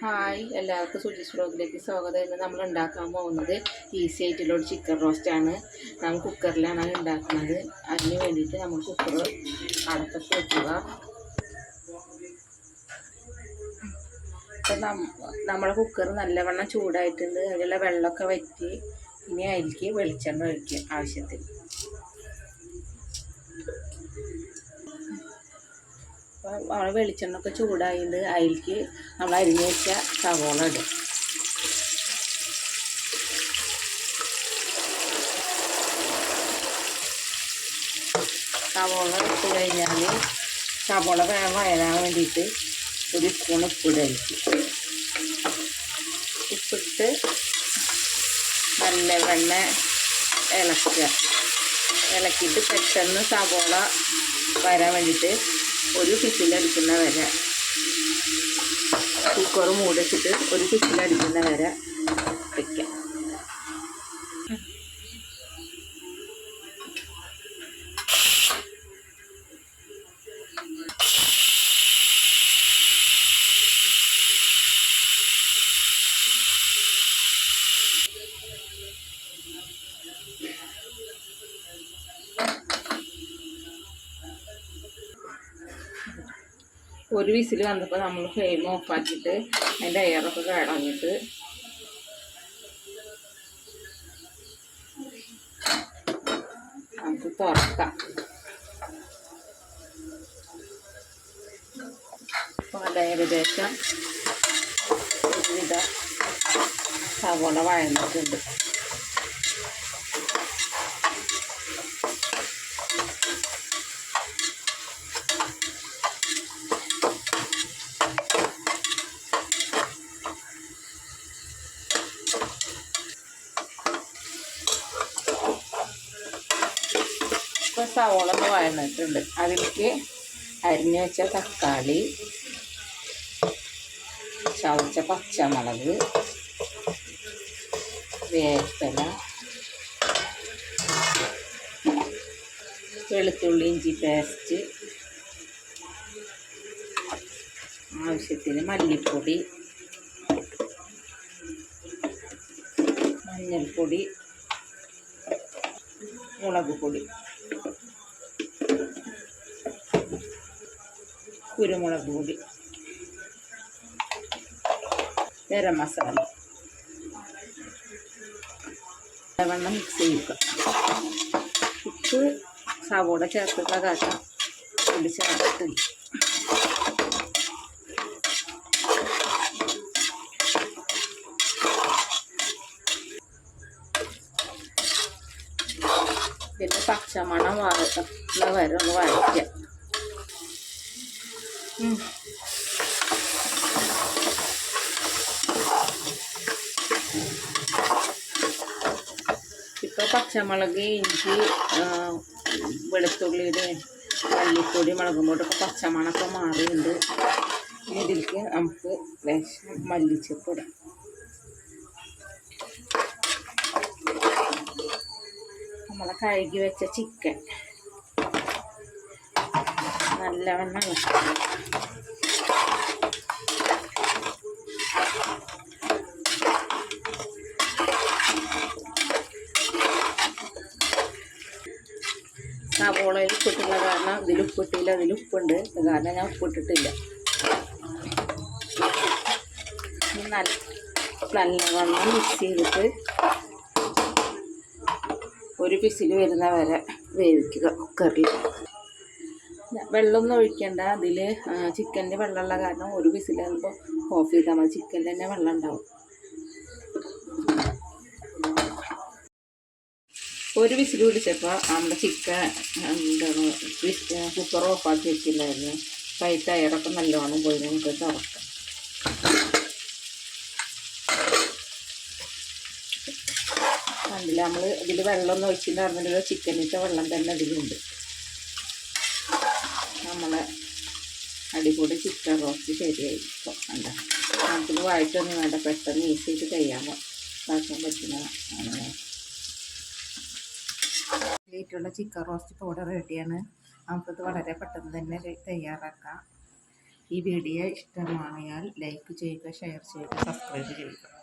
Hi, എല്ലാവർക്കും സുജീഷ് ബ്ലോഗിലേക്ക് സ്വാഗതം. ഇന്ന് നമ്മൾ ഉണ്ടാക്കാൻ പോകുന്നത് ഈസി ആയിട്ടുള്ള ഒരു ചിക്കൻ റോസ്റ്റാണ്. നമ്മൾ കുക്കറിലാണ് ഉണ്ടാക്കുന്നത്. അതിന് വേണ്ടിയിട്ട് നമ്മൾ കുക്കർ അടപ്പത്ത് വെക്കുക. അപ്പം നമ്മളെ കുക്കർ നല്ലവണ്ണം ചൂടായിട്ടുണ്ട്. അതിലുള്ള വെള്ളമൊക്കെ വറ്റി. ഇനി അതിലേക്ക് വെളിച്ചെണ്ണ ഒഴിക്കുക ആവശ്യത്തിന്. അപ്പോൾ വെളിച്ചെണ്ണ ഒക്കെ ചൂടായിട്ട് അതിലേക്ക് നമ്മൾ അരിഞ്ഞ് വെച്ച സവോള ഇടും. സവോള ഇട്ട് കഴിഞ്ഞാൽ സവോള വയറാൻ വേണ്ടിയിട്ട് ഒരു സ്പൂൺ ഉപ്പിടായിരിക്കും. ഉപ്പിട്ട് നല്ലവണ്ണം ഇളക്കുക. ഇളക്കിയിട്ട് പെട്ടെന്ന് സവോള വരാൻ വേണ്ടിയിട്ട് ഒരു വിസിലടിക്കുന്ന വരെ കുക്കർ മൂടിച്ചിട്ട് ഒരു വിസിലടിക്കുന്ന വരെ വയ്ക്കാം. ഒരു വിസിൽ വന്നപ്പോൾ നമ്മൾ ഫ്ലെയിം ഓഫാക്കിയിട്ട് അതിൻ്റെ എയറൊക്കെ കളഞ്ഞിട്ട് നമുക്ക് തുറക്കാം. അപ്പോൾ അത് ഏകദേശം ഒരുവിധ സവോള വഴന്നിട്ടുണ്ട്. ഇപ്പോൾ സവോള ഒന്ന് വഴന്നിട്ടുണ്ട്. അതിലേക്ക് അരിഞ്ഞു വെച്ച തക്കാളി, ചതച്ച പച്ചമുളക്, വേപ്പില, വെളുത്തുള്ളി ഇഞ്ചി പേസ്റ്റ്, ആവശ്യത്തിന് മല്ലിപ്പൊടി, മഞ്ഞൾപ്പൊടി, മുളക് പൊടി, കുരുമുളക് പൊടി, ഗരം മസാല നല്ലവണ്ണം മിക്സ് ചെയ്യുക. ഉപ്പ് സവോള ചേർത്തിട്ടുള്ള കാട്ടം പൊടി ചേർത്തില്ല. പിന്നെ പച്ചമണം വാഴ വരെ ഒന്ന് വഴറ്റുക. ഇപ്പോൾ പച്ചമുളക്, ഇഞ്ചി, വെളുത്തുള്ളിയുടെ മല്ലിപ്പൊടി, മുളകും പൊടിയൊക്കെ പച്ചമണമൊക്കെ മാറിയുണ്ട്. ഇതിലേക്ക് നമുക്ക് ലേശം മല്ലിച്ചപ്പ് ഇടാം. നമ്മളെ കഴുകി വെച്ച ചിക്കൻ നല്ലവണ്ണം സവോളയിൽ ഉപ്പിട്ടുള്ള കാരണം ഇതിൽ ഉപ്പിട്ടില്ല. അതിൽ ഉപ്പുണ്ട്, കാരണം ഞാൻ ഉപ്പിട്ടിട്ടില്ല. നല്ലവണ്ണം മിക്സ് ചെയ്തിട്ട് ഒരു വിസിൽ വരുന്ന വരെ വേവിക്കുക കുക്കറിൽ. വെള്ളമൊന്നും ഒഴിക്കേണ്ട. അതിൽ ചിക്കൻ്റെ വെള്ളമുള്ള കാരണം ഒരു വിസിൽ ആകുമ്പോൾ ഓഫ് ചെയ്താൽ മതി. ചിക്കനിൽ തന്നെ വെള്ളം ഉണ്ടാവും. ഒരു വിസിൽ പിടിച്ചപ്പോൾ നമ്മുടെ ചിക്കൻ എന്താണ് കുക്കർ ഓഫാക്കി വെച്ചില്ലായിരുന്നു. അപ്പോൾ ഈ ടയറൊക്കെ നല്ലോണം പോയി നമുക്ക് തുറക്കാം. കണ്ടില്ല, നമ്മൾ ഇതിൽ വെള്ളമൊന്നും ഒഴിച്ചിട്ടുണ്ടായിരുന്നില്ല. ചിക്കനിൻ്റെ വെള്ളം തന്നെ ഇതിലുണ്ട്. നമ്മളെ അടിപൊളി ചിക്കൻ റോസ്റ്റ് ശരിയായിരിക്കും. കണ്ട, നമുക്കിത് വായിട്ടൊന്നും വേണ്ട, പെട്ടെന്ന് ഈസിയായിട്ട് കഴിക്കാൻ പറ്റുന്ന അങ്ങനെ ായിട്ടുള്ള ചിക്കൻ റോസ്റ്റ് പൗഡർ റെഡിയാണ്. നമുക്കിത് വളരെ പെട്ടെന്ന് തന്നെ തയ്യാറാക്കാം. ഈ വീഡിയോ ഇഷ്ടമായാൽ ലൈക്ക് ചെയ്യുക, ഷെയർ ചെയ്യുക, സബ്സ്ക്രൈബ് ചെയ്യുക.